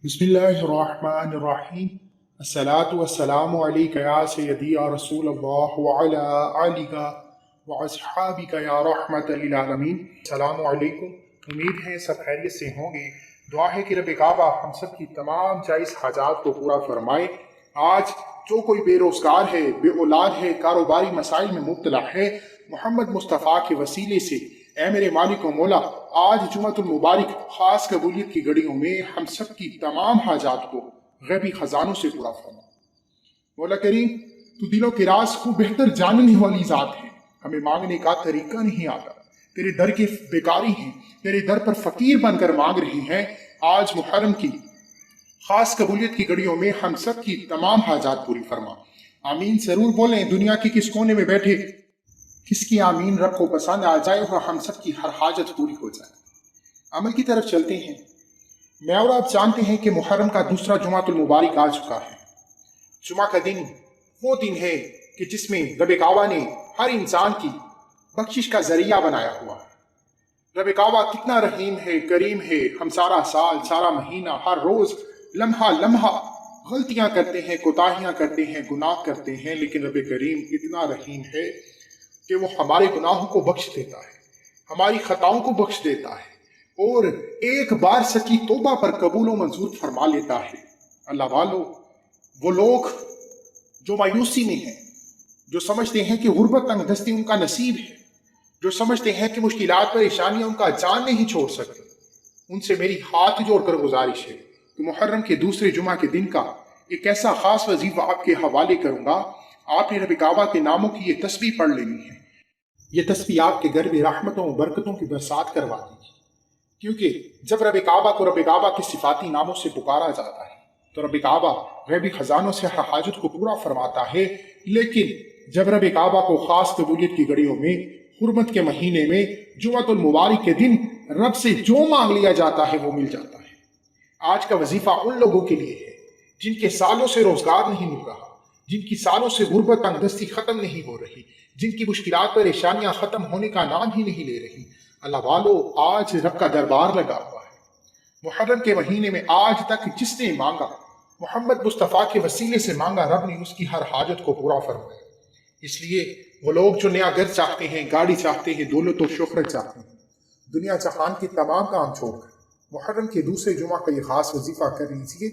बिस्मिल्लाहिर्रहमानिर्रहीम। अस्सलातु वस्सलामु अलैका या सय्यदी या रसूल अल्लाह व अला आलिका व अस्हाबिका या रहमतल लिल आलमीन। अस्सलामु अलैकुम। उम्मीद है सब खैरियत से होंगे। दुआ है कि रब काबा हम सब की तमाम जायज़ हाजात को पूरा फरमाए। आज जो कोई बेरोज़गार है, बे औलाद है, कारोबारी मसाइल में मुब्तला है, मोहम्मद मुस्तफ़ा के वसीले से ऐ मेरे मालिक व मौला, आज जुमअतुल मुबारक खास कबूलियत की घड़ियों में हम सब की तमाम हाजात को गैबी खजानों से पूरा फरमा। मौला करीम, तू दिलों के राज को बेहतर जानने वाली ज़ात है। हमें मांगने का तरीका नहीं आता, तेरे दर के बेकारी हैं, तेरे दर पर फकीर बनकर मांग रहे हैं। आज मुहर्रम की खास कबूलियत की घड़ियों में हम सब की तमाम हाजात पूरी फरमा। आमीन जरूर बोलें। दुनिया के किस कोने में बैठे किसकी आमीन रब को पसंद आ जाए और हम सब की हर हाजत पूरी हो जाए। अमल की तरफ चलते हैं। मैं और आप जानते हैं कि मुहर्रम का दूसरा जुमातुल मुबारक आ चुका है। जुमा का दिन वो दिन है कि जिसमें रब काबा ने हर इंसान की बख्शिश का जरिया बनाया हुआ है। रब काबा कितना रहीम है, करीम है। हम सारा साल, सारा महीना, हर रोज, लम्हा लम्हा गलतियां करते हैं, कोताहियां करते हैं, गुनाह करते हैं, लेकिन रब करीम इतना रहीम है कि वो हमारे गुनाहों को बख्श देता है, हमारी खताओं को बख्श देता है और एक बार सच्ची तौबा पर कबूल व मंजूर फरमा लेता है। अल्लाह वालों, वो लोग जो मायूसी में हैं, जो समझते हैं कि गुर्बत तंगदस्ती उनका नसीब है, जो समझते हैं कि मुश्किलात परेशानियां उनका जान नहीं छोड़ सकती, उनसे मेरी हाथ जोड़कर गुजारिश है कि मुहर्रम के दूसरे जुमा के दिन का एक ऐसा खास वजीफा आपके हवाले करूंगा। आपने रब काबा के नामों की ये तस्बीह पढ़ लेनी है। ये तस्बीह आपके घर में रहमतों और बरकतों की बरसात करवा देगी, क्योंकि जब रब काबा को रब काबा के सिफाती नामों से पुकारा जाता है तो रब काबा गैबी खजानों से हर हाजत को पूरा फरमाता है। लेकिन जब रब काबा को खास कबूलियत की घड़ियों में, हुर्मत के महीने में, जुमातुल मुबारक के दिन रब से जो मांग लिया जाता है वो मिल जाता है। आज का वजीफा उन लोगों के लिए है जिनके सालों से रोजगार नहीं मिल रहा, जिनकी सालों से गुर्बत तंगदस्ती खत्म नहीं हो रही, जिनकी मुश्किलात परेशानियां खत्म होने का नाम ही नहीं ले रही। अल्लाह वालों, आज रब का दरबार लगा हुआ है। मुहर्रम के महीने में आज तक जिसने मांगा, मोहम्मद मुस्तफ़ा के वसीले से मांगा, रब ने उसकी हर हाजत को पूरा फरमाया। इसलिए वो लोग जो नया घर चाहते हैं, गाड़ी चाहते हैं, दौलत और शोहरत चाहते हैं, दुनिया जहान के तमाम काम छोड़कर मुहर्रम के दूसरे जुमा का ये खास वजीफा कर लीजिए।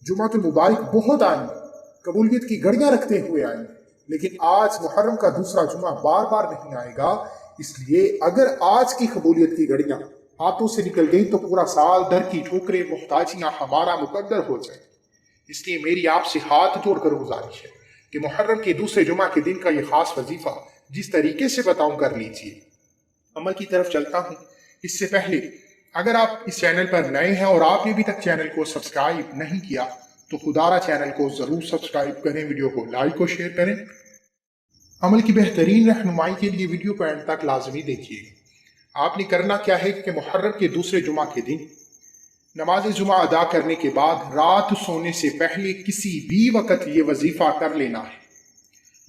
जुमातुल मुबारक बहुत आएंगे, कबूलियत की घड़ियां रखते हुए आएंगे, लेकिन आज मुहर्रम का दूसरा जुमा बार बार नहीं आएगा। इसलिए अगर आज की कबूलियत की घड़ियां हाथों से निकल गई तो पूरा साल दर की ठोकरें, मुहताजियां हमारा मुकद्दर हो जाए। इसलिए मेरी आपसे हाथ जोड़कर गुजारिश है कि मुहर्रम के दूसरे जुमा के दिन का ये खास वजीफा जिस तरीके से बताऊं कर लीजिए। अमल की तरफ चलता हूं। इससे पहले अगर आप इस चैनल पर नए हैं और आपने अभी तक चैनल को सब्सक्राइब नहीं किया तो खुदारा चैनल को जरूर सब्सक्राइब करें, वीडियो को लाइक और शेयर करें। अमल की बेहतरीन रहनुमाई के लिए वीडियो को एंड तक लाजमी देखिएगा। आपने करना क्या है कि मुहर्रम के दूसरे जुमा के दिन नमाज जुमा अदा करने के बाद रात सोने से पहले किसी भी वक्त ये वजीफा कर लेना है।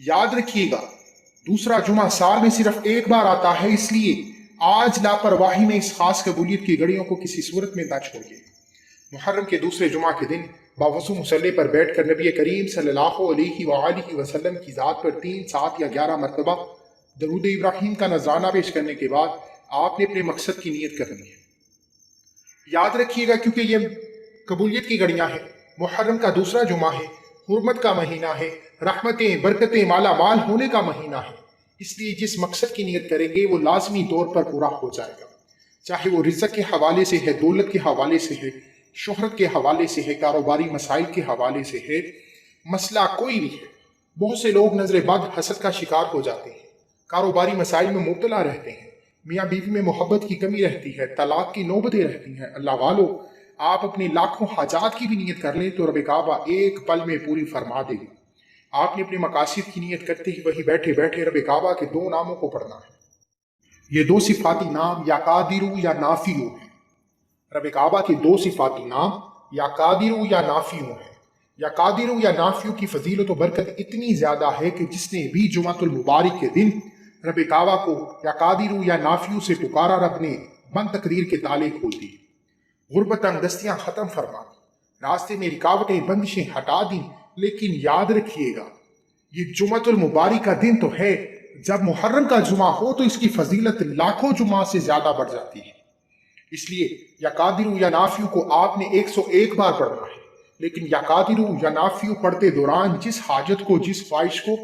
याद रखिएगा, दूसरा जुमा साल में सिर्फ एक बार आता है, इसलिए आज लापरवाही में इस खास कबूलियत की घड़ियों को किसी सूरत में न छोड़िएगा। मुहर्रम के दूसरे जुमा के दिन बावजू मुसल्ले पर बैठकर नबी करीम सल्लल्लाहु अलैहि वसल्लम की ज़ात पर 3, 7 या 11 मरतबा दरूद इब्राहिम का नजराना पेश करने के बाद आपने अपने मकसद की नीयत करनी है। याद रखिएगा, क्योंकि ये कबूलियत की घड़ियां हैं, मुहर्रम का दूसरा जुमा है, हुर्मत का महीना है, रहमतें बरकतें माला माल होने का महीना है। इसलिए जिस मकसद की नीयत करेंगे वो लाजमी तौर पर पूरा हो जाएगा, चाहे वो रिज़्क़ के हवाले से है, दौलत के हवाले से है, शोहरत के हवाले से है, कारोबारी मसाइल के हवाले से है, मसला कोई भी है। बहुत से लोग नजर बद हसद का शिकार हो जाते हैं, कारोबारी मसाइल में मुब्तला रहते हैं, मियाँ बीवी में मोहब्बत की कमी रहती है, तलाक की नौबतें रहती हैं। अल्लाह वालों, आप अपनी लाखों हाजात की भी नीयत कर लें तो रब काबा एक पल में पूरी फरमा देगा। आपने अपने मकासिद की नीयत करते ही वही बैठे बैठे रब काबा के 2 नामों को पढ़ना है। ये 2 सिफाती नाम या कादिरू या नाफियू हैं। रब काबा के 2 सिफाती नाम या कादिरू या नाफियू हैं। या कादिरू या नाफियू की फजीलत व बरकत इतनी ज्यादा है कि जिसने भी जुमातुल मुबारक के दिन रब काबा को या कादिरू या नाफियू से पुकारा, रब ने बंद तकदीर के ताले खोल दिए, गुर्बत तंगदस्तियां खत्म फरमा दी, راستے میں رکاوٹیں بندشیں ہٹا دیں، لیکن یاد رکھیے گا یہ جمعۃ المبارک کا دن تو ہے، جب محرم کا جمعہ ہو تو اس کی فضیلت لاکھوں جمعہ سے زیادہ بڑھ جاتی ہے۔ اس لیے یا قادرو یا نافیو کو آپ نے 101 بار پڑھنا ہے، لیکن یا قادرو یا نافیو پڑھتے دوران جس حاجت کو، جس خواہش کو،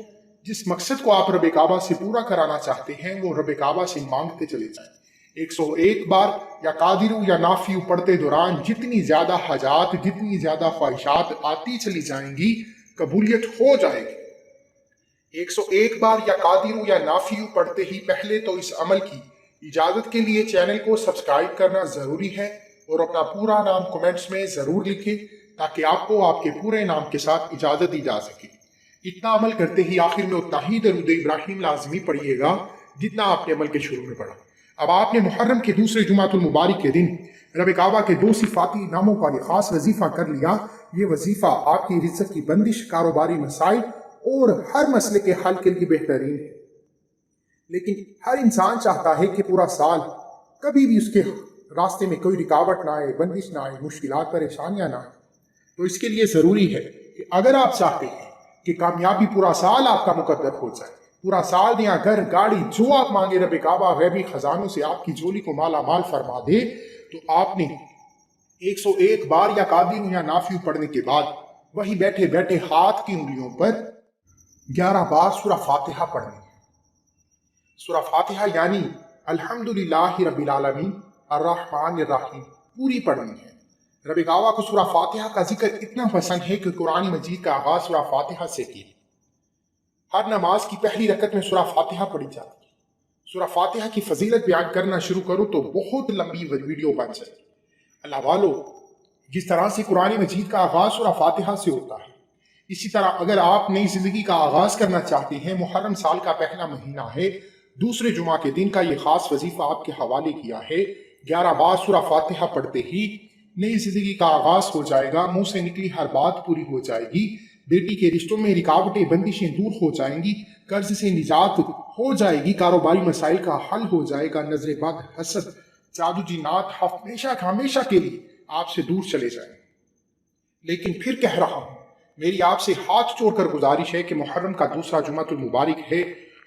جس مقصد کو آپ رب کعبہ سے پورا کرانا چاہتے ہیں وہ رب کعبہ سے مانگتے چلے جائیں۔ 101 بار یا قادرو یا نافیو پڑھتے دوران جتنی زیادہ حاجات، جتنی زیادہ خواہشات آتی چلی جائیں گی، قبولیت ہو جائے گی۔ 101 بار یا قادرو یا نافیو پڑھتے ہی پہلے تو اس عمل کی اجازت کے لیے چینل کو سبسکرائب کرنا ضروری ہے اور اپنا پورا نام کمنٹس میں ضرور لکھیں تاکہ آپ کو آپ کے پورے نام کے ساتھ اجازت دی جا سکے۔ اتنا عمل کرتے ہی آخر میں اتنا ہی درود ابراہیم لازمی پڑھیے گا جتنا آپ نے عمل کے شروع میں پڑھا۔ اب آپ نے محرم کے دوسرے جمعۃ المبارک کے دن رب کعبہ کے 2 صفاتی ناموں کا یہ خاص وظیفہ کر لیا۔ یہ وظیفہ آپ کی رزق کی بندش، کاروباری مسائل اور ہر مسئلے کے حل کے لیے بہترین ہے۔ لیکن ہر انسان چاہتا ہے کہ پورا سال کبھی بھی اس کے راستے میں کوئی رکاوٹ نہ آئے، بندش نہ آئے، مشکلات پریشانیاں نہ آئے۔ تو اس کے لیے ضروری ہے کہ اگر آپ چاہتے ہیں کہ کامیابی پورا سال آپ کا مقدر ہو جائے، پورا سال دیا گھر گاڑی جو آپ مانگے رب کعبہ غیبی خزانوں سے آپ کی جولی کو مالا مال فرما دے، تو آپ نے 101 بار یا قادر یا نافیو پڑھنے کے بعد وہی بیٹھے بیٹھے ہاتھ کی انگلیوں پر 11 بار سورہ فاتحہ پڑھنی ہے۔ سورہ فاتحہ یعنی الحمدللہ رب العالمین الرحمن الرحیم پوری پڑھنی ہے۔ رب کعبہ کو سورہ فاتحہ کا ذکر اتنا پسند ہے کہ قرآن مجید کا آغاز سورہ فاتحہ سے کی۔ ہر نماز کی پہلی رکعت میں سورہ فاتحہ پڑھی جاتی ہے۔ سورہ فاتحہ کی فضیلت بیان کرنا شروع کروں تو بہت لمبی ویڈیو بن جائے گی۔ اللہ والو، جس طرح سے قرآن مجید کا آغاز سورہ فاتحہ سے ہوتا ہے، اسی طرح اگر آپ نئی زندگی کا آغاز کرنا چاہتے ہیں، محرم سال کا پہلا مہینہ ہے، دوسرے جمعہ کے دن کا یہ خاص وظیفہ آپ کے حوالے کیا ہے۔ 11 بار سورہ فاتحہ پڑھتے ہی نئی زندگی کا آغاز ہو جائے گا، منہ سے نکلی ہر بات پوری ہو جائے گی، بیٹی کے رشتوں میں رکاوٹیں بندشیں دور ہو جائیں گی، قرض سے نجات ہو جائے گی، کاروباری مسائل کا حل ہو جائے گا، نظر بد، حسد، جادو جنات ہمیشہ کے لیے آپ سے دور چلے جائیں گے۔ لیکن پھر کہہ رہا ہوں، میری آپ سے ہاتھ جوڑ کر گزارش ہے کہ محرم کا دوسرا جمعۃ المبارک ہے،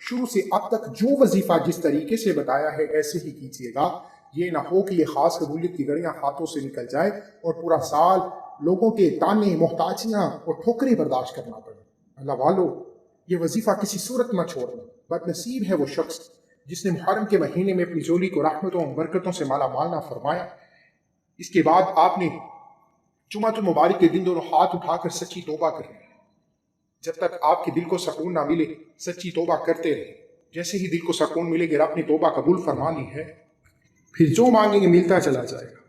شروع سے اب تک جو وظیفہ جس طریقے سے بتایا ہے ایسے ہی کیجیے گا۔ یہ نہ ہو کہ یہ خاص قبولیت کی گڑیاں ہاتھوں سے نکل جائے اور پورا سال لوگوں کے تانے، محتاجیاں اور ٹھوکریں برداشت کرنا پڑے۔ اللہ والو، یہ وظیفہ کسی صورت نہ چھوڑنا۔ بد نصیب ہے وہ شخص جس نے محرم کے مہینے میں اپنی جولی کو رحمتوں اور برکتوں سے مالا مال نہ فرمایا۔ اس کے بعد آپ نے جمعۃ المبارک کے دن دونوں ہاتھ اٹھا کر سچی توبہ کرنی ہے۔ جب تک آپ کے دل کو سکون نہ ملے، سچی توبہ کرتے رہے۔ جیسے ہی دل کو سکون ملے گا، اپنی توبہ قبول فرما لی ہے، پھر جو مانگیں گے ملتا چلا جائے گا۔